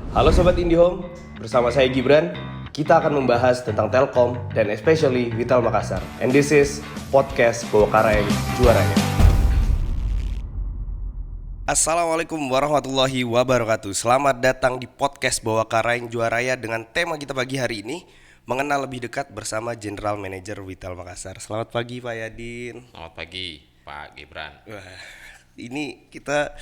Halo Sobat IndiHome, bersama saya Gibran. Kita akan membahas tentang Telkom dan especially Vital Makassar. And this is Podcast Bawakaraeng Juaranya. Assalamualaikum warahmatullahi wabarakatuh. Selamat datang di Podcast Bawakaraeng Juaranya dengan tema kita pagi hari ini, mengenal lebih dekat bersama General Manager Vital Makassar. Selamat pagi Pak Yadin. Selamat pagi Pak Gibran. Wah, ini kita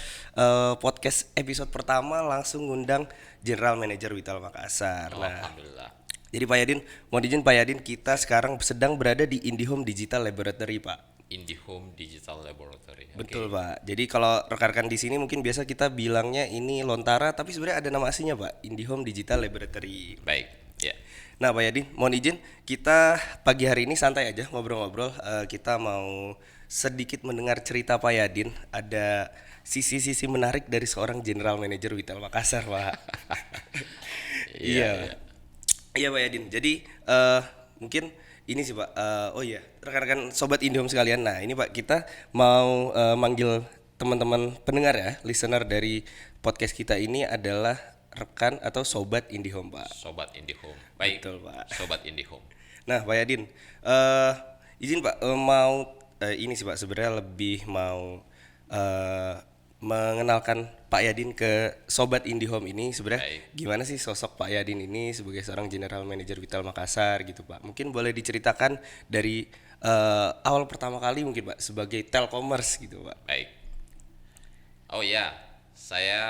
podcast episode pertama langsung ngundang General Manager Vital Makassar. Alhamdulillah. Jadi Pak Yadin, mohon izin Pak Yadin, kita sekarang sedang berada di IndiHome Digital Laboratory, Pak. IndiHome Digital Laboratory. Betul, Pak. Jadi kalau rekan-rekan di sini mungkin biasa kita bilangnya ini Lontara, tapi sebenarnya ada nama aslinya, Pak. IndiHome Digital Laboratory. Baik, ya. Nah, Pak Yadin, mohon izin kita pagi hari ini santai aja ngobrol-ngobrol. Kita mau sedikit mendengar cerita Pak Yadin. Ada sisi-sisi menarik dari seorang General Manager Vital Makassar, Pak. Iya. Iya, Pak Yadin. Jadi mungkin ini sih Pak. Oh iya, rekan-rekan Sobat IndiHome sekalian. Nah, ini Pak, kita mau manggil teman-teman pendengar ya, listener dari podcast kita ini adalah rekan atau Sobat IndiHome, Pak. Sobat IndiHome. Baik. Betul, Pak. Sobat IndiHome. Nah, Pak Yadin, izin Pak, mau ini sih Pak, sebenarnya lebih mau mengenalkan Pak Yadin ke Sobat IndiHome ini. Sebenarnya Baik. gimana sih sosok Pak Yadin ini sebagai seorang General Manager Vital Makassar gitu Pak? Mungkin boleh diceritakan dari awal pertama kali mungkin Pak sebagai Telkomers gitu Pak. Baik. Oh ya, saya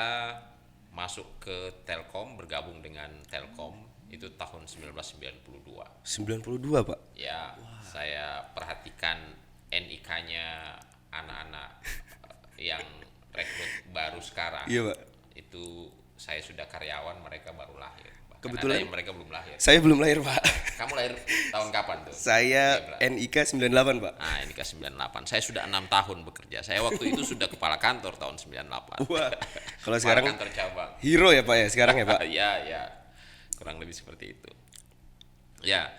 masuk ke Telkom, bergabung dengan Telkom itu tahun 1992. 92 Pak. Ya, saya perhatikan NIK-nya anak-anak yang rekrut baru sekarang. Iya, Pak. Itu saya sudah karyawan, mereka baru lahir. Bahkan Kebetulan ada yang mereka belum lahir. Saya belum lahir Pak. Kamu lahir tahun kapan tuh? Saya Gibran? NIK 98 Pak. Nah, ini ke 98. Saya sudah 6 tahun bekerja. Saya waktu itu sudah kepala kantor tahun 98. Wah, kalau Kepala sekarang kantor cabang. hero ya Pak ya sekarang ya Pak. Ya, ya. Kurang lebih seperti itu. Ya.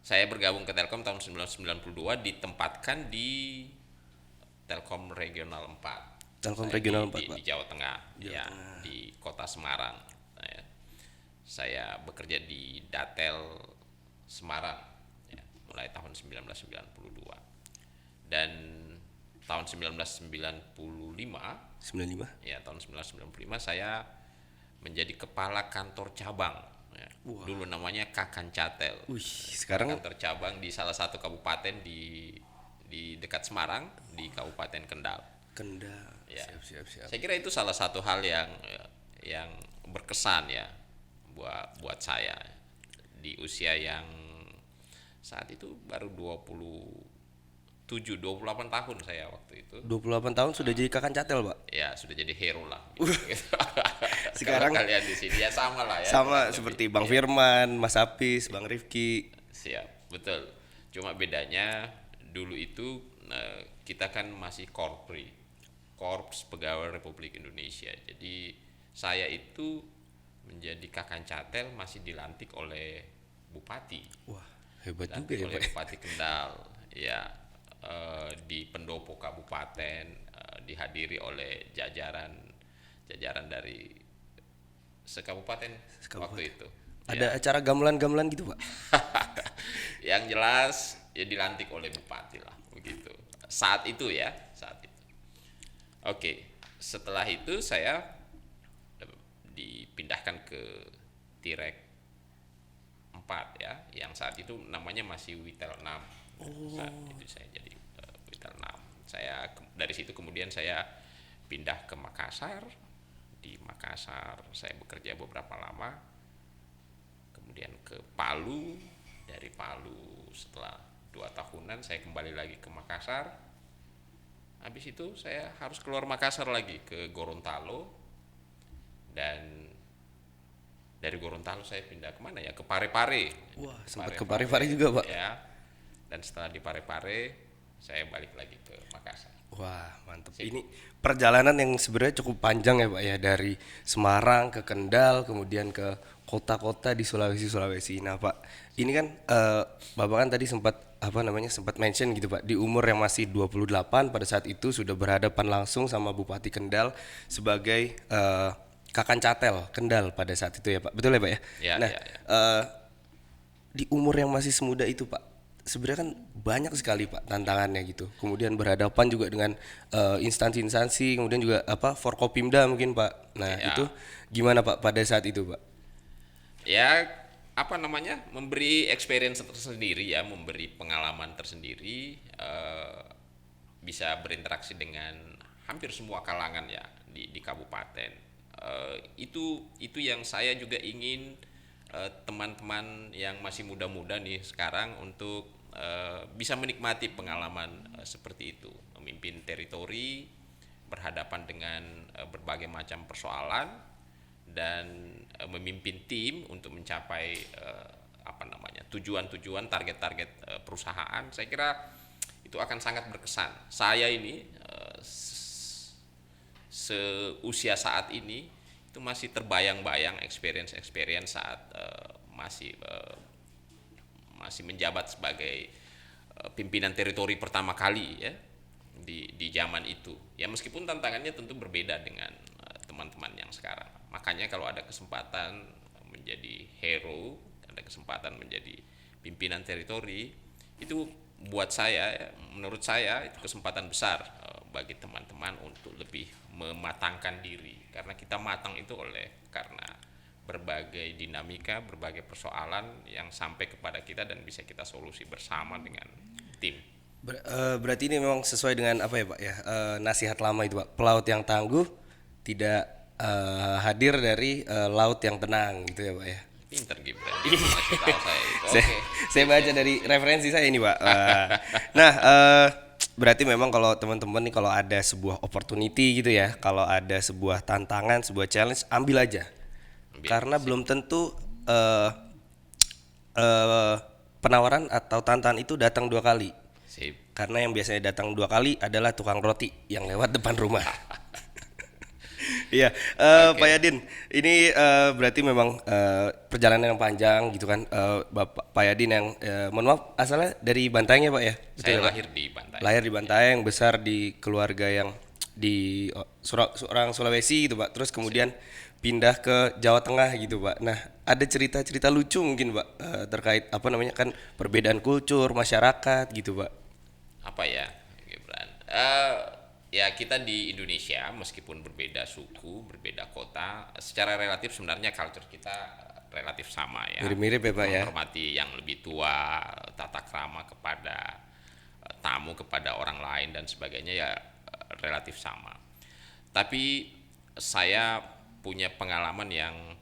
Saya bergabung ke Telkom tahun 1992, ditempatkan di Telkom Regional 4. Telkom Saya Regional 4 di, Pak. di Jawa Tengah, ya, di Kota Semarang. Saya bekerja di Datel Semarang, ya, mulai tahun 1992. Dan tahun 1995, 95. ya tahun 1995 saya menjadi kepala kantor cabang. Ya. Dulu namanya Kakancatel. Wih, sekarang Kantor cabang di salah satu kabupaten di dekat Semarang, di Kabupaten Kendal. Kendal. Ya. Siap. Saya kira itu salah satu hal yang berkesan ya buat saya di usia yang saat itu baru 28 tahun saya waktu itu. 28 tahun sudah jadi kakak catel, Pak. Ya, sudah jadi hero lah. Gitu. Sekarang kalau kalian di sini ya sama lah ya. Sama kurang seperti lebih. Bang Firman, Mas Apis, Bang Rifki. Siap, betul. Cuma bedanya dulu itu kita kan masih Korps Pegawai Republik Indonesia. Jadi saya itu menjadi Kakancatel masih dilantik oleh Bupati. Wah, hebat juga Dilantik ya, oleh Pak. Bupati Kendal. Ya, di pendopo kabupaten, dihadiri oleh jajaran dari sekabupaten waktu itu. Ada acara gamelan-gamelan gitu, Pak. Yang jelas ya dilantik oleh bupati lah begitu saat itu. Oke, setelah itu saya dipindahkan ke Tirek 4 ya, yang saat itu namanya masih Witel 6. Saat itu saya jadi Witel 6. Dari situ kemudian saya pindah ke Makassar. Di Makassar saya bekerja beberapa lama, kemudian ke Palu. Dari Palu setelah 2 tahunan saya kembali lagi ke Makassar. Habis itu saya harus keluar Makassar lagi ke Gorontalo, dan dari Gorontalo saya pindah kemana ya, ke Parepare. Wah, sempat ke Parepare juga, Pak. Ya, dan setelah di Parepare saya balik lagi ke Makassar. Wah, mantap. Ini perjalanan yang sebenarnya cukup panjang ya, Pak ya, dari Semarang ke Kendal, kemudian ke kota-kota di Sulawesi. Nah, Pak, ini kan Bapak kan tadi sempat sempat mention gitu Pak, di umur yang masih 28 pada saat itu sudah berhadapan langsung sama Bupati Kendal sebagai Kakan Catel, Kendal pada saat itu ya Pak. Betul ya Pak ya? Ya, Nah, ya, ya. di umur yang masih semuda itu Pak, sebenarnya kan banyak sekali Pak tantangannya gitu. Kemudian berhadapan juga dengan instansi-instansi, kemudian juga apa Forkopimda mungkin Pak. Nah, Ya. itu gimana Pak pada saat itu Pak? Ya, apa namanya, memberi experience tersendiri ya, memberi pengalaman tersendiri, bisa berinteraksi dengan hampir semua kalangan ya di kabupaten. Itu yang saya juga ingin teman-teman yang masih muda-muda nih sekarang untuk bisa menikmati pengalaman seperti itu, memimpin teritori, berhadapan dengan berbagai macam persoalan, dan memimpin tim untuk mencapai apa namanya, tujuan-tujuan, target-target perusahaan. Saya kira itu akan sangat berkesan. Saya ini seusia saat ini itu masih terbayang-bayang experience saat masih menjabat sebagai pimpinan teritori pertama kali ya di zaman itu. Ya meskipun tantangannya tentu berbeda dengan teman-teman yang sekarang. Makanya kalau ada kesempatan menjadi hero, ada kesempatan menjadi pimpinan teritori, itu buat saya, menurut saya itu kesempatan besar bagi teman-teman untuk lebih mematangkan diri, karena kita matang itu karena berbagai dinamika, berbagai persoalan yang sampai kepada kita dan bisa kita solusi bersama dengan tim. Berarti ini memang sesuai dengan apa ya Pak ya, nasihat lama itu Pak, pelaut yang tangguh tidak hadir dari laut yang tenang gitu ya Pak ya. Pinter Gibran, masih tahu saya itu. saya, Oke. saya baca dari referensi saya ini Pak. Nah, berarti memang kalau teman-teman nih kalau ada sebuah opportunity gitu ya, kalau ada sebuah tantangan, sebuah challenge, ambil aja. Ambil. Karena belum tentu penawaran atau tantangan itu datang 2 kali. Sip. Karena yang biasanya datang 2 kali adalah tukang roti yang lewat depan rumah. Iya, Pak Yadin, ini berarti memang perjalanan yang panjang gitu kan, Bapak Pak Yadin yang, mohon maaf, asalnya dari Bantaeng ya Pak ya? Betul Saya ya, Pak? lahir di Bantaeng. Lahir di Bantaeng, besar di keluarga yang di orang Sulawesi gitu Pak, terus kemudian pindah ke Jawa Tengah gitu Pak. Nah, ada cerita-cerita lucu mungkin Pak, terkait apa namanya kan perbedaan kultur masyarakat gitu Pak. Apa ya, Gibran? Ya kita di Indonesia meskipun berbeda suku, berbeda kota, secara relatif sebenarnya culture kita relatif sama ya. Mirip-mirip ya Pak ya. Menghormati yang lebih tua, tata krama kepada tamu, kepada orang lain dan sebagainya ya relatif sama. Tapi saya punya pengalaman yang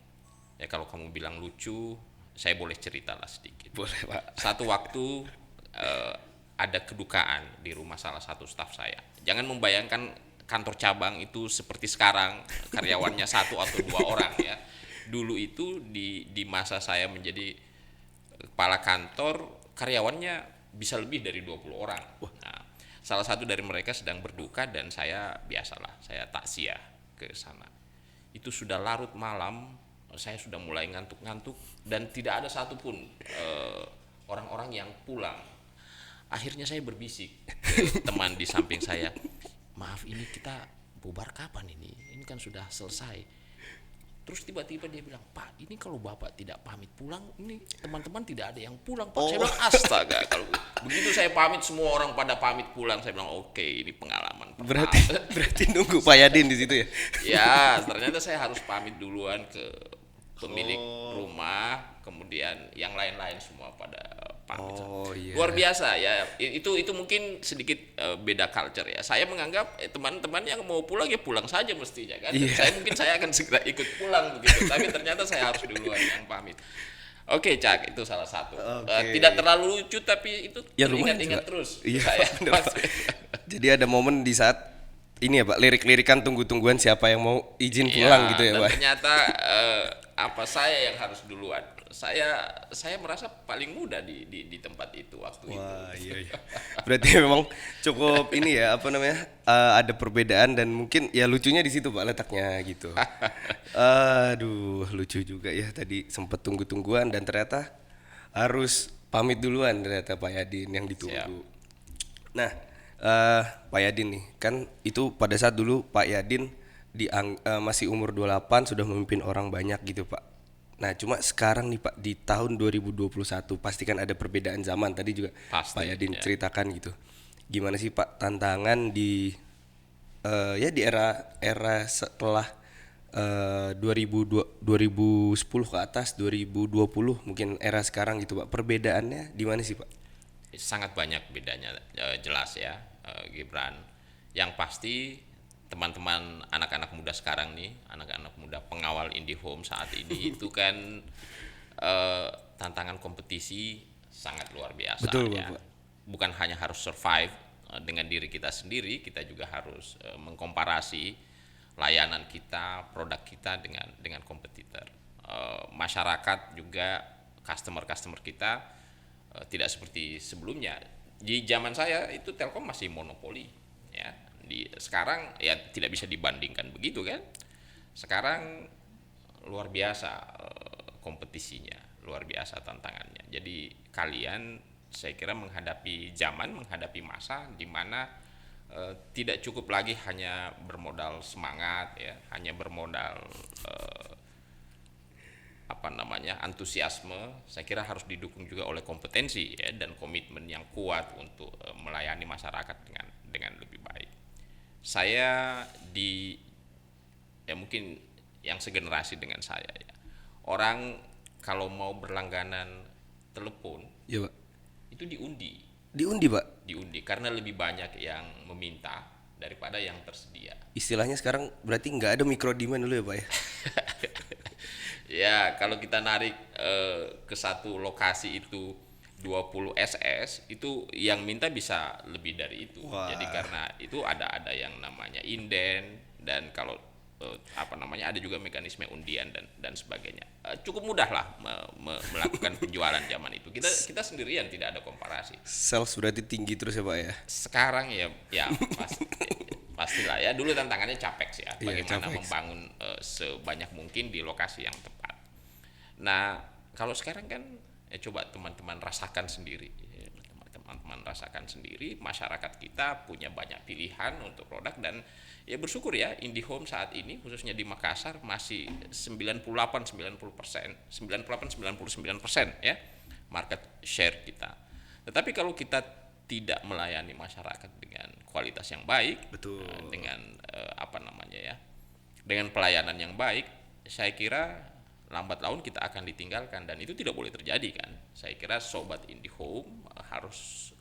ya kalau kamu bilang lucu, saya boleh cerita lah sedikit. Boleh Pak. Satu waktu ada kedukaan di rumah salah satu staf saya. Jangan membayangkan kantor cabang itu seperti sekarang karyawannya 1 atau 2 orang ya. Dulu itu di masa saya menjadi kepala kantor, karyawannya bisa lebih dari 20 orang. Nah, salah satu dari mereka sedang berduka dan saya biasalah, saya takziah ke sana. Itu sudah larut malam, saya sudah mulai ngantuk-ngantuk dan tidak ada satupun orang-orang yang pulang. Akhirnya saya berbisik ke teman di samping saya, maaf ini kita bubar kapan ini? Ini kan sudah selesai. Terus tiba-tiba dia bilang, Pak ini kalau Bapak tidak pamit pulang, ini teman-teman tidak ada yang pulang Pak. Saya bilang astaga, kalau begitu saya pamit semua orang pada pamit pulang. Saya bilang oke, ini pengalaman pertama. Berarti nunggu Pak Yadin di situ ya. Ya ternyata saya harus pamit duluan ke pemilik rumah, kemudian yang lain-lain semua pada pamit. Iya. Luar biasa ya. Itu mungkin sedikit beda culture ya. Saya menganggap teman-teman yang mau pulang ya pulang saja mestinya kan. Dan saya akan segera ikut pulang begitu. Tapi ternyata saya harus duluan yang pamit. Oke, Cak, itu salah satu. Tidak terlalu lucu tapi itu Ya, lumayan ingat-ingat juga. terus. Iya, Saya. bener, Pak. Jadi ada momen di saat ini ya Pak, lirik-lirikan tunggu-tungguan siapa yang mau izin pulang gitu ya dan Pak. ternyata saya yang harus duluan. Saya merasa paling muda di tempat itu waktu itu. Wah, iya. Berarti memang cukup ini ya apa namanya, ada perbedaan dan mungkin ya lucunya di situ Pak letaknya gitu. Aduh, lucu juga ya tadi sempat tunggu-tungguan dan ternyata harus pamit duluan ternyata Pak Yadin yang ditunggu. Nah, Pak Yadin nih kan itu pada saat dulu Pak Yadin masih umur 28 sudah memimpin orang banyak gitu Pak. Nah, cuma sekarang nih Pak di tahun 2021 pasti kan ada perbedaan zaman tadi juga Pak Pasti Yadin ya. ceritakan gitu. Gimana sih Pak tantangan di ya di era setelah 2010 ke atas 2020 mungkin era sekarang gitu Pak. Perbedaannya di mana sih Pak? Sangat banyak bedanya, jelas ya, Gibran. Yang pasti teman-teman anak-anak muda sekarang nih, anak-anak muda pengawal IndiHome saat ini itu kan tantangan kompetisi sangat luar biasa Betul ya. Bapak. Bukan hanya harus survive dengan diri kita sendiri, kita juga harus mengkomparasi layanan kita, produk kita dengan kompetitor. Masyarakat juga customer kita tidak seperti sebelumnya. Di zaman saya itu Telkom masih monopoli ya. Sekarang ya tidak bisa dibandingkan begitu kan. Sekarang luar biasa kompetisinya, luar biasa tantangannya. Jadi kalian saya kira menghadapi zaman, menghadapi masa di mana tidak cukup lagi hanya bermodal semangat ya, hanya bermodal antusiasme. Saya kira harus didukung juga oleh kompetensi ya dan komitmen yang kuat untuk melayani masyarakat dengan lebih baik. Saya ya mungkin yang segenerasi dengan saya ya, orang kalau mau berlangganan telepon Ya Pak. itu diundi, Diundi Pak. karena lebih banyak yang meminta daripada yang tersedia. Istilahnya sekarang berarti nggak ada micro demand dulu ya Pak ya? Ya, kalau kita narik ke satu lokasi itu 20 SS, itu yang minta bisa lebih dari itu. Wah. Jadi karena itu ada yang namanya inden, dan kalau ada juga mekanisme undian dan sebagainya. Cukup mudah lah melakukan penjualan zaman itu. Kita sendirian, tidak ada komparasi. Sales berarti tinggi terus ya Pak ya? Sekarang ya pastilah ya, dulu tantangannya capex ya, Iya, bagaimana capex. membangun sebanyak mungkin di lokasi yang tepat. Nah, kalau sekarang kan ya coba teman-teman rasakan sendiri. Teman-teman rasakan sendiri, masyarakat kita punya banyak pilihan untuk produk, dan ya bersyukur ya IndiHome saat ini khususnya di Makassar masih 98-90%, 98-99% ya market share kita. Tetapi kalau kita tidak melayani masyarakat dengan kualitas yang baik, Betul. dengan dengan pelayanan yang baik, saya kira lambat laun kita akan ditinggalkan, dan itu tidak boleh terjadi kan. Saya kira sobat IndiHome harus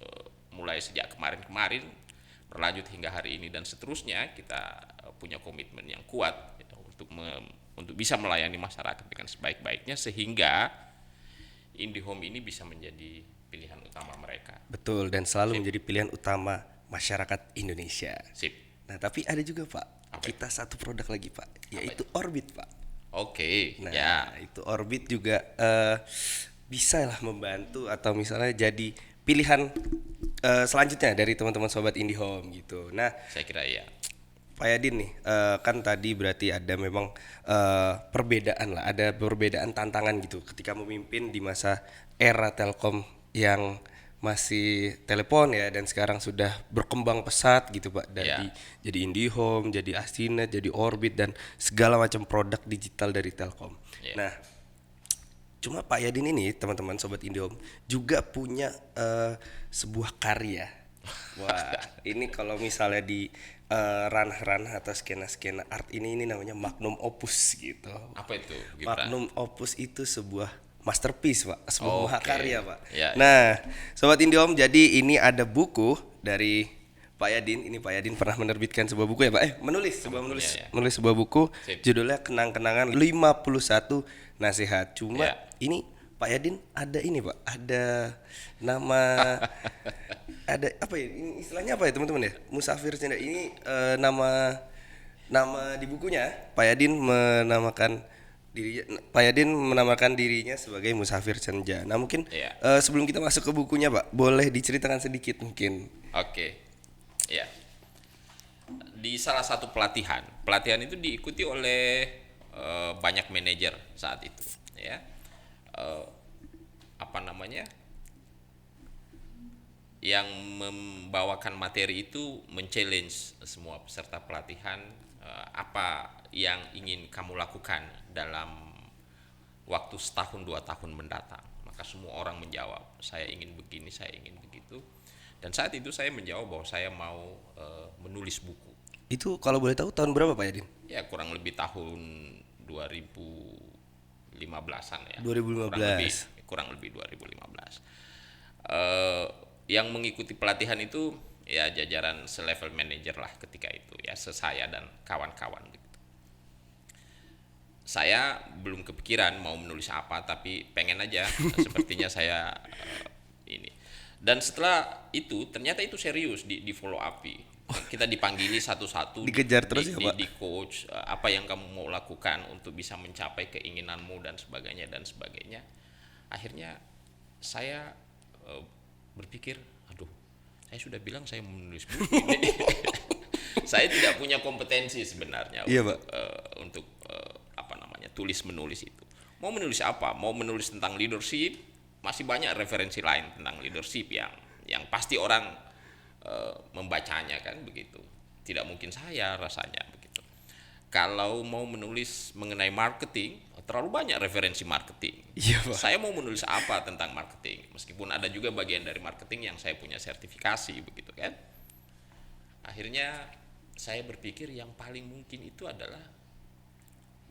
mulai sejak kemarin-kemarin berlanjut hingga hari ini dan seterusnya, kita punya komitmen yang kuat ya, untuk bisa melayani masyarakat dengan sebaik-baiknya, sehingga IndiHome ini bisa menjadi pilihan utama mereka. Betul, dan selalu menjadi pilihan utama masyarakat Indonesia. Sip. Nah, tapi ada juga Pak, Apa kita satu produk lagi Pak, yaitu Orbit Pak. Oke, Nah, ya. itu Orbit juga bisa lah membantu atau misalnya jadi pilihan selanjutnya dari teman-teman sobat IndiHome gitu. Nah, Saya kira ya. Pak Yadin nih, kan tadi berarti ada memang perbedaan lah, ada perbedaan tantangan gitu ketika memimpin di masa era Telkom yang masih telepon ya, dan sekarang sudah berkembang pesat gitu Pak, dari Ya. jadi IndiHome, jadi Astinet, jadi Orbit dan segala macam produk digital dari Telkom. Ya. Nah, cuma Pak Yadin ini teman-teman sobat IndiHome juga punya sebuah karya. Wah, ini kalau misalnya di ranah-ranah atau skena-skena art ini namanya magnum opus gitu. Apa itu, Gibran? Magnum opus itu sebuah masterpiece Pak, sebuah Oke. mahakarya Pak. Ya, Nah, sobat IndiHome, jadi ini ada buku dari Pak Yadin. Ini Pak Yadin pernah menerbitkan sebuah buku ya Pak? Menulis Ya. menulis sebuah buku. Sip. Judulnya Kenang-kenangan 51 Nasihat. Cuma Ya. ini Pak Yadin ada ini Pak, ada nama ada apa ya? Ini istilahnya apa ya teman-teman ya? Musafir Cenda. Ini nama di bukunya Pak Yadin menamakan dirinya sebagai Musafir Senja. Nah, mungkin Iya. sebelum kita masuk ke bukunya Pak, boleh diceritakan sedikit mungkin. Oke. Ya. Di salah satu pelatihan itu diikuti oleh banyak manajer saat itu, ya. Yang membawakan materi itu men-challenge semua peserta pelatihan apa yang ingin kamu lakukan dalam waktu setahun 2 tahun mendatang. Maka semua orang menjawab, saya ingin begini, saya ingin begitu. Dan saat itu saya menjawab bahwa saya mau menulis buku. Itu kalau boleh tahu tahun berapa Pak Yadin? Ya kurang lebih tahun 2015-an ya. 2015. Kurang lebih 2015. Yang mengikuti pelatihan itu ya jajaran selevel manager lah ketika itu ya, saya dan kawan-kawan gitu. Saya belum kepikiran mau menulis apa, tapi pengen aja. Sepertinya saya ini. Dan setelah itu ternyata itu serius di follow up. Kita dipanggili satu-satu, Dikejar terus ya, Pak? di coach, apa yang kamu mau lakukan untuk bisa mencapai keinginanmu dan sebagainya dan sebagainya. Akhirnya saya berpikir, aduh, saya sudah bilang saya mau menulis buku ini. Saya tidak punya kompetensi sebenarnya Iya, untuk Pak. untuk apa namanya, tulis menulis itu. Mau menulis apa? Mau menulis tentang leadership, masih banyak referensi lain tentang leadership yang pasti orang membacanya kan begitu. Tidak mungkin saya rasanya begitu. Kalau mau menulis mengenai marketing, terlalu banyak referensi marketing. Iya, Pak. Saya mau menulis apa tentang marketing, meskipun ada juga bagian dari marketing yang saya punya sertifikasi begitu kan. Akhirnya saya berpikir yang paling mungkin itu adalah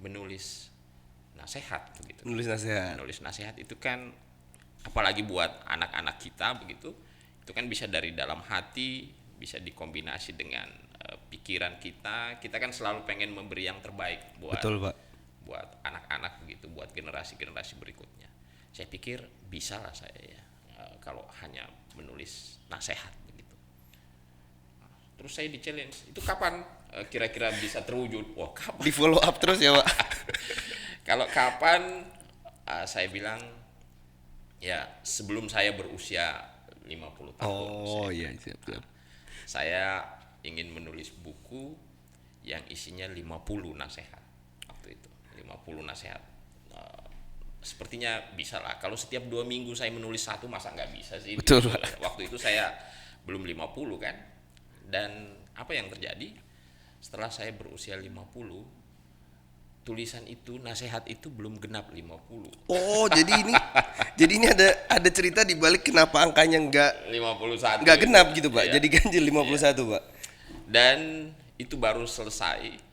menulis nasihat begitu. Menulis nasihat. Menulis nasihat itu kan apalagi buat anak-anak kita begitu, itu kan bisa dari dalam hati, bisa dikombinasi dengan pikiran kita. Kita kan selalu pengen memberi yang terbaik buat Betul, Pak. buat anak-anak begitu, buat generasi-generasi berikutnya. Saya pikir bisa lah saya ya, kalau hanya menulis nasihat begitu. Terus saya di challenge, itu kapan kira-kira bisa terwujud? Wah, kapan? Di follow up terus ya, Pak. Kalau kapan, saya bilang ya sebelum saya berusia 50 tahun. Oh iya, siap. Saya ingin menulis buku yang isinya 50 nasihat waktu itu. 50 nasihat. Sepertinya bisa lah. Kalau setiap 2 minggu saya menulis satu, masa nggak bisa sih? Betul, Pak. Waktu itu saya belum 50 kan. Dan apa yang terjadi? Setelah saya berusia 50, tulisan itu, nasihat itu belum genap 50. Oh, jadi ini ada cerita di balik kenapa angkanya 51. nggak genap gitu, Pak. Iya. Jadi ganjil 51, Pak. Dan itu baru selesai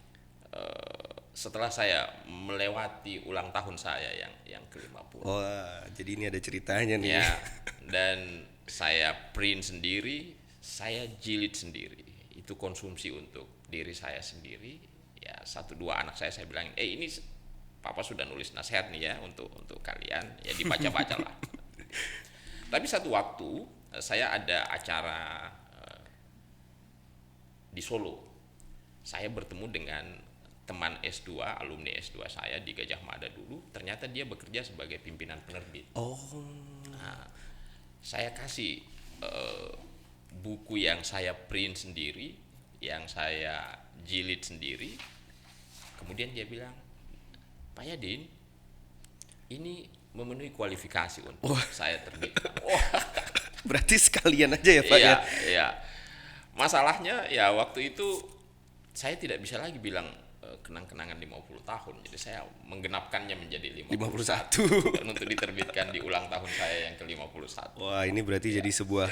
setelah saya melewati ulang tahun saya yang ke-50. Wah, jadi ini ada ceritanya nih. Ya, dan saya print sendiri, saya jilid sendiri. Itu konsumsi untuk diri saya sendiri. Ya, 1-2 anak saya bilangin, ini papa sudah nulis nasihat nih ya untuk kalian, ya dibaca-bacalah. Tapi satu waktu saya ada acara di Solo. Saya bertemu dengan teman S2, alumni S2 saya di Gajah Mada dulu. Ternyata dia bekerja sebagai pimpinan penerbit. Oh. Nah, saya kasih buku yang saya print sendiri, yang saya jilid sendiri. Kemudian dia bilang, Pak Yadin, ini memenuhi kualifikasi untuk saya terbitkan. Berarti sekalian aja ya, Pak, Iya, ya. iya. Masalahnya ya waktu itu saya tidak bisa lagi bilang kenang-kenangan 50 tahun. Jadi saya menggenapkannya menjadi 51 dan untuk diterbitkan di ulang tahun saya yang ke-51. Wah, ini berarti jadi sebuah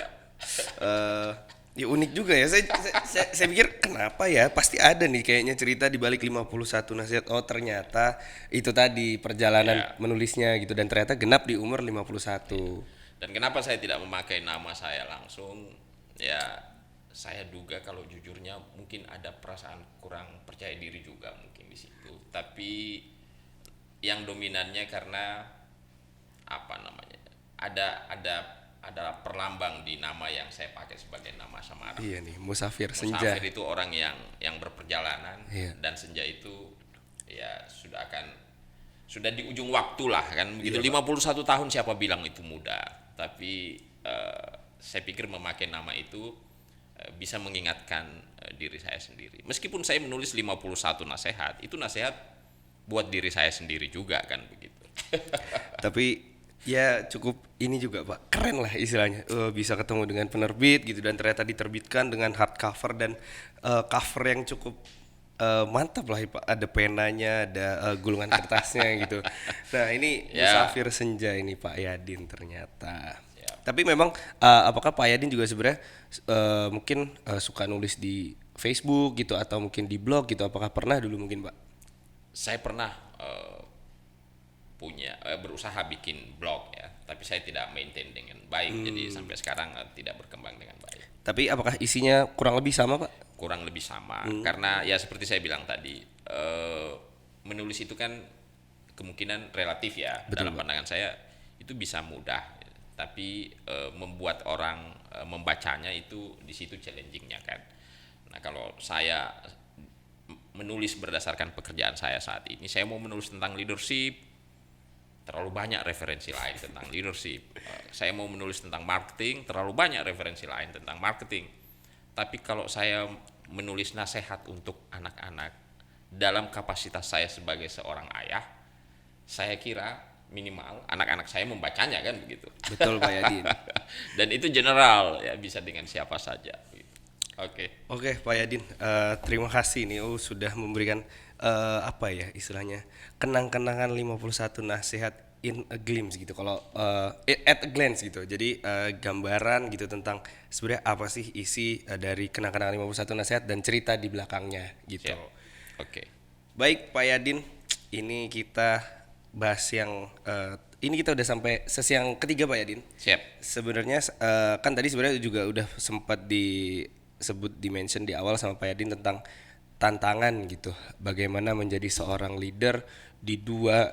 ya unik juga ya. Saya pikir kenapa ya? Pasti ada nih kayaknya cerita di balik 51 nasihat. Oh, ternyata itu tadi perjalanan menulisnya gitu, dan ternyata genap di umur 51. Dan kenapa saya tidak memakai nama saya langsung? Ya, saya duga kalau jujurnya mungkin ada perasaan kurang percaya diri juga mungkin di situ. Tapi yang dominannya karena apa namanya? Ada perlambang di nama yang saya pakai sebagai nama samaran. Iya nih, Musafir Senja. Musafir itu orang yang berperjalanan, dan Senja itu ya sudah di ujung waktu lah kan begitu. 51 tahun siapa bilang itu muda. Tapi saya pikir memakai nama itu bisa mengingatkan diri saya sendiri. Meskipun saya menulis 51 nasihat, itu nasihat buat diri saya sendiri juga kan begitu. Tapi ya cukup ini juga, Pak, keren lah istilahnya. Bisa ketemu dengan penerbit gitu, dan ternyata diterbitkan dengan hardcover dan cover yang cukup mantap lah Pak, ada penanya, ada gulungan kertasnya gitu. Nah ini Ya, Musafir Senja ini Pak Yadin ternyata. siap. Tapi memang apakah Pak Yadin juga sebenarnya mungkin suka nulis di Facebook gitu atau mungkin di blog gitu? Apakah pernah dulu mungkin Pak? Saya pernah berusaha bikin blog ya, tapi saya tidak maintain dengan baik, jadi sampai sekarang tidak berkembang dengan baik. Tapi apakah isinya kurang lebih sama Pak? Kurang lebih sama, karena ya seperti saya bilang tadi, menulis itu kan kemungkinan relatif ya. Betul Dalam Pak. pandangan saya itu bisa mudah, tapi membuat orang membacanya itu di situ challengingnya kan. Nah kalau saya menulis berdasarkan pekerjaan saya saat ini, saya mau menulis tentang leadership, terlalu banyak referensi lain tentang leadership. Saya mau menulis tentang marketing, terlalu banyak referensi lain tentang marketing. Tapi kalau saya menulis nasihat untuk anak-anak dalam kapasitas saya sebagai seorang ayah, saya kira minimal anak-anak saya membacanya kan begitu. Betul Pak Yadin. Dan itu general ya, bisa dengan siapa saja. Oke. Oke Pak Yadin, terima kasih nih sudah memberikan apa ya istilahnya kenang-kenangan 51 nasihat in a glimpse gitu. Kalau at a glance gitu. Jadi gambaran gitu tentang sebenarnya apa sih isi dari kenang-kenangan 51 nasihat dan cerita di belakangnya gitu. Siap. Oke. Baik Pak Yadin, ini kita bahas yang ini kita udah sampai sesi yang ketiga Pak Yadin. Siap. Sebenarnya kan tadi sebenarnya juga udah sempat disebut dimention di awal sama Pak Yadin tentang tantangan gitu. Bagaimana menjadi seorang leader di dua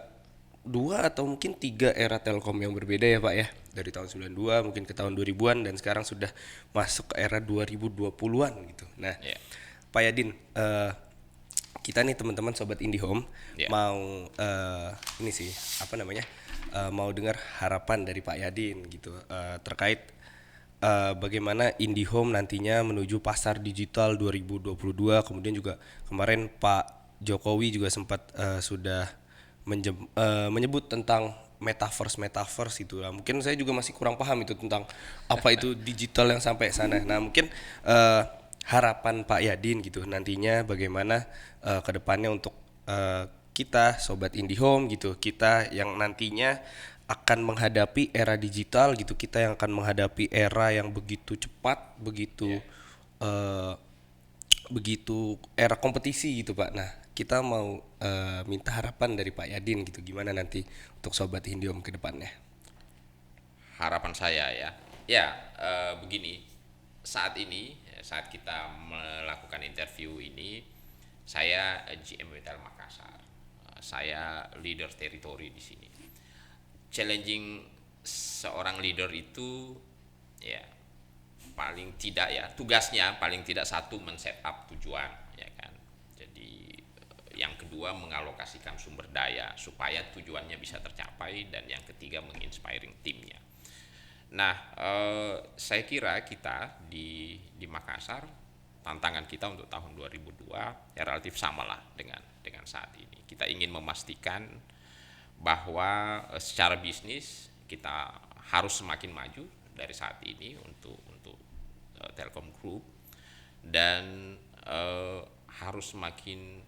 atau mungkin tiga era Telkom yang berbeda ya Pak ya. Dari tahun 92 mungkin ke tahun 2000-an dan sekarang sudah masuk ke era 2020-an gitu. Nah, Ya. Pak Yadin, kita nih teman-teman sobat IndiHome Ya. mau ini sih apa namanya mau dengar harapan dari Pak Yadin gitu terkait bagaimana IndiHome nantinya menuju pasar digital 2022. Kemudian juga kemarin Pak Jokowi juga sempat sudah menyebut tentang metaverse itu lah. Mungkin saya juga masih kurang paham itu tentang apa itu digital yang sampai sana. Nah mungkin harapan Pak Yadin gitu nantinya bagaimana ke depannya untuk kita sobat IndiHome gitu, kita yang nantinya akan menghadapi era digital gitu, kita yang akan menghadapi era yang begitu cepat, eh, begitu era kompetisi gitu Pak. Nah kita mau minta harapan dari Pak Yadin gitu, gimana nanti untuk sobat IndiHome ke depannya. Harapan saya ya, ya begini, saat ini saat kita melakukan interview ini, saya GM Retail Makassar. Saya leader teritori di sini. Challenging seorang leader itu ya paling tidak ya, tugasnya paling tidak satu, men-set up tujuan ya kan. Jadi yang kedua mengalokasikan sumber daya supaya tujuannya bisa tercapai, dan yang ketiga menginspiring timnya. Nah, saya kira kita di Makassar, tantangan kita untuk tahun 2002 ya relatif samalah dengan saat ini. Kita ingin memastikan bahwa secara bisnis kita harus semakin maju dari saat ini untuk Telkom Group, dan harus semakin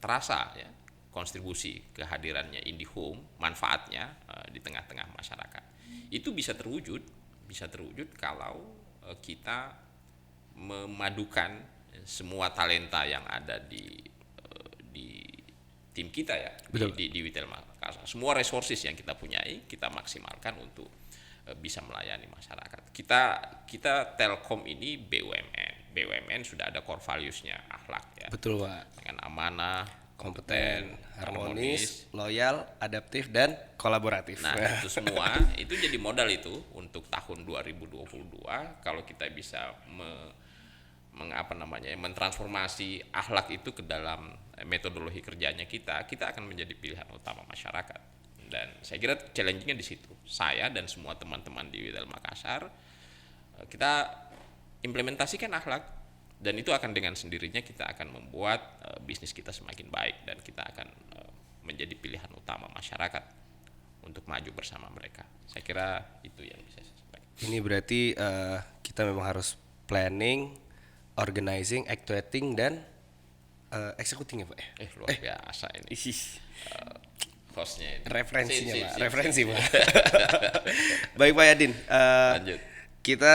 terasa ya kontribusi kehadirannya IndiHome, manfaatnya di tengah-tengah masyarakat. Itu bisa terwujud kalau kita memadukan semua talenta yang ada di tim kita ya, Betul. di Witel Makassar. Semua resources yang kita punyai kita maksimalkan untuk bisa melayani masyarakat. Kita Telkom ini BUMN. BUMN sudah ada core values-nya, akhlak ya. Betul Pak. Dengan amanah, Kompeten, harmonis, loyal, adaptif dan kolaboratif. Nah, itu semua itu jadi modal itu untuk tahun 2022, kalau kita bisa mentransformasi akhlak itu ke dalam metodologi kerjanya kita akan menjadi pilihan utama masyarakat. Dan saya kira challenge-nya di situ. Saya dan semua teman-teman di Witel Makassar, kita implementasikan akhlak, dan itu akan dengan sendirinya kita akan membuat bisnis kita semakin baik, dan kita akan menjadi pilihan utama masyarakat untuk maju bersama mereka. Saya kira itu yang bisa saya sampaikan. Ini berarti kita memang harus planning, organizing, actuating dan executing ya Pak ya? Luar biasa ini Ih, hostnya ini. referensinya Sip, Pak, sip, referensi sip. Pak. Baik Pak Yadin, Lanjut. kita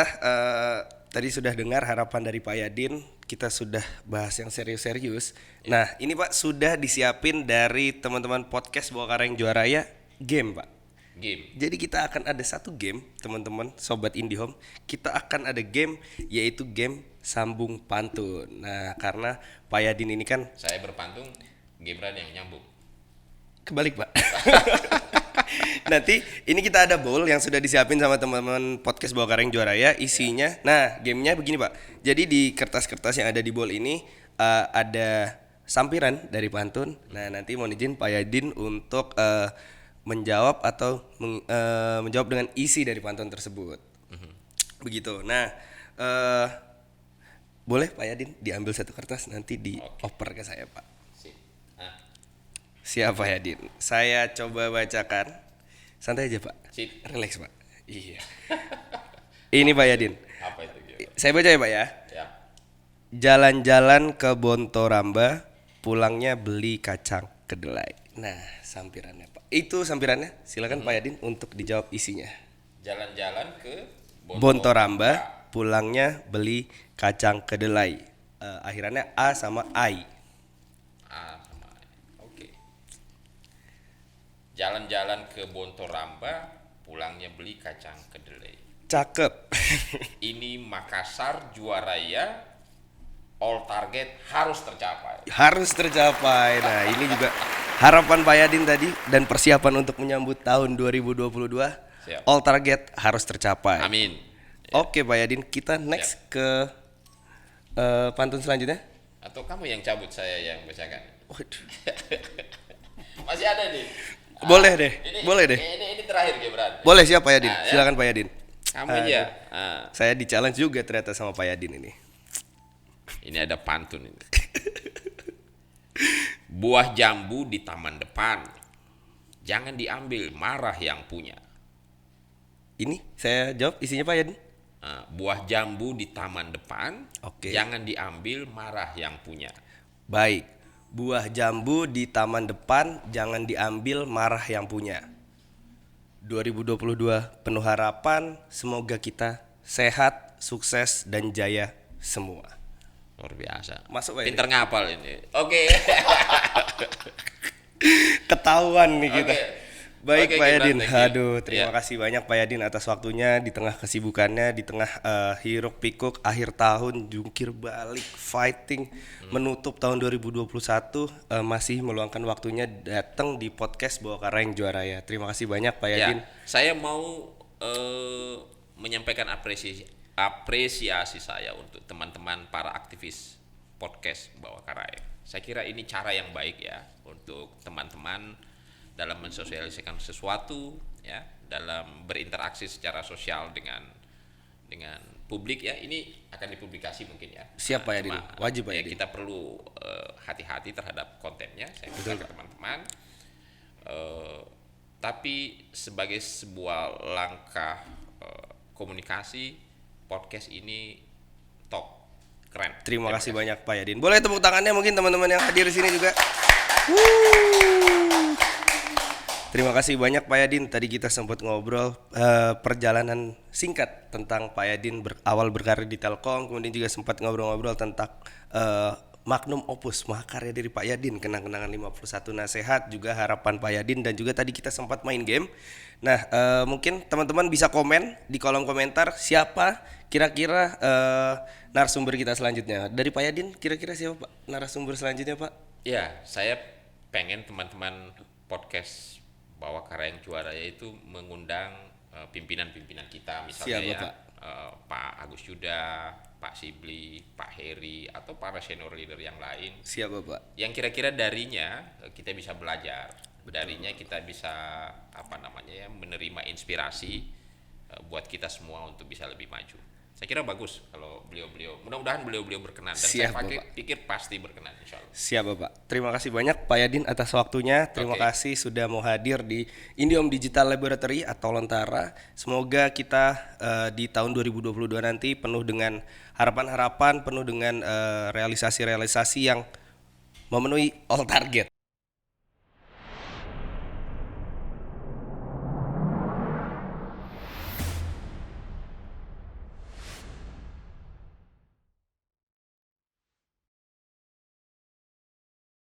tadi sudah dengar harapan dari Pak Yadin, kita sudah bahas yang serius-serius. Nah ini Pak sudah disiapin dari teman-teman podcast Bawa Karang Juaraya game Pak. Game. Jadi kita akan ada satu game teman-teman Sobat IndiHome, kita akan ada game yaitu game sambung pantun. Nah karena Pak Yadin ini kan Saya berpantung, Gibran yang nyambung. kebalik Pak. Nanti ini kita ada bowl yang sudah disiapin sama teman-teman podcast Bawa Karang Juaraya isinya. Nah gamenya begini Pak. Jadi di kertas-kertas yang ada di bowl ini ada sampiran dari pantun. Nah nanti mohon izin Pak Yadin untuk menjawab atau menjawab dengan isi dari pantun tersebut. Begitu. Nah boleh Pak Yadin diambil satu kertas nanti dioper ke saya Pak. Sip. Nah, Siapa ya Din? Saya coba bacakan. Santai aja Pak. sip. Relax Pak. Iya. Ini Pak Yadin. Apa itu Gibran? Saya baca ya Pak ya. Ya. Jalan-jalan ke Bontoramba, pulangnya beli kacang kedelai. Nah, sampirannya Pak. Itu sampirannya. Silakan Pak Yadin untuk dijawab isinya. Jalan-jalan ke Bontoramba, pulangnya beli kacang kedelai. Akhirannya A sama I. sama I. Oke. Jalan-jalan ke Bontoramba, pulangnya beli kacang kedelai. Cakep. Ini Makassar Juaraya, all target harus tercapai. Harus tercapai. Nah, ini juga harapan Pak Yadin tadi dan persiapan untuk menyambut tahun 2022. Siap. All target harus tercapai. Amin. Oke Pak Yadin, kita next ke pantun selanjutnya. Atau kamu yang cabut, saya yang bacakan. Waduh. Masih ada nih. Boleh deh, boleh deh. Ini terakhir Gibran. Boleh siap Pak Yadin. Nah, ya. Silakan Pak Yadin. Kamu aja. Saya di challenge juga ternyata sama Pak Yadin ini. Ini ada pantun ini. Buah jambu di taman depan, jangan diambil, marah yang punya. Ini saya jawab isinya Pak Yadin. Buah jambu di taman depan, Oke. jangan diambil, marah yang punya. Baik. Buah jambu di taman depan jangan diambil, marah yang punya. 2022 penuh harapan, semoga kita sehat, sukses dan jaya semua. Luar biasa. Masuk Pak Pinter ngapal ini. Oke. Ketahuan nih kita. Oke. Baik Oke, Pak Gibran, Yadin. thank you. Aduh, terima Ya. kasih banyak Pak Yadin atas waktunya di tengah kesibukannya, di tengah hiruk pikuk akhir tahun, jungkir balik, fighting, menutup tahun 2021 masih meluangkan waktunya datang di podcast Bawa Karang Juaraya. Terima kasih banyak Pak Yadin. Ya, saya mau menyampaikan apresiasi saya untuk teman-teman para aktivis podcast Bawa Karang. Saya kira ini cara yang baik ya untuk teman-teman dalam mensosialisasikan sesuatu ya, dalam berinteraksi secara sosial dengan publik ya. Ini akan dipublikasi mungkin ya. Siap Pak Yadin, wajib Pak ya, Yadin. kita perlu hati-hati terhadap kontennya. Saya minta ke teman-teman. Tapi sebagai sebuah langkah komunikasi, podcast ini top, keren. Terima kasih banyak Pak Yadin. Boleh tepuk tangannya mungkin teman-teman yang hadir di sini juga. Terima kasih banyak Pak Yadin. Tadi kita sempat ngobrol perjalanan singkat tentang Pak Yadin awal berkarir di Telkom, kemudian juga sempat ngobrol-ngobrol tentang magnum opus mahakarya dari Pak Yadin, kenang-kenangan 51 nasihat, juga harapan Pak Yadin, dan juga tadi kita sempat main game. Nah, mungkin teman-teman bisa komen di kolom komentar siapa kira-kira narasumber kita selanjutnya. Dari Pak Yadin, kira-kira siapa Pak narasumber selanjutnya Pak? Ya, saya pengen teman-teman podcast Bawa Karang Juaraya itu mengundang pimpinan-pimpinan kita, misalnya Siap, ya Bapak. Pak Agus Yuda, Pak Sibli, Pak Heri, atau para senior leader yang lain. Siap Bapak. Yang kira-kira darinya kita bisa belajar, darinya kita bisa menerima inspirasi buat kita semua untuk bisa lebih maju. Saya kira bagus kalau beliau-beliau, mudah-mudahan beliau-beliau berkenan dan Siap, saya pikir pasti berkenan insya Allah. Siap Bapak. Terima kasih banyak Pak Yadin atas waktunya. Terima Oke. kasih sudah mau hadir di Indihome Digital Laboratory atau Lontara. Semoga kita di tahun 2022 nanti penuh dengan harapan-harapan, penuh dengan realisasi-realisasi yang memenuhi all target.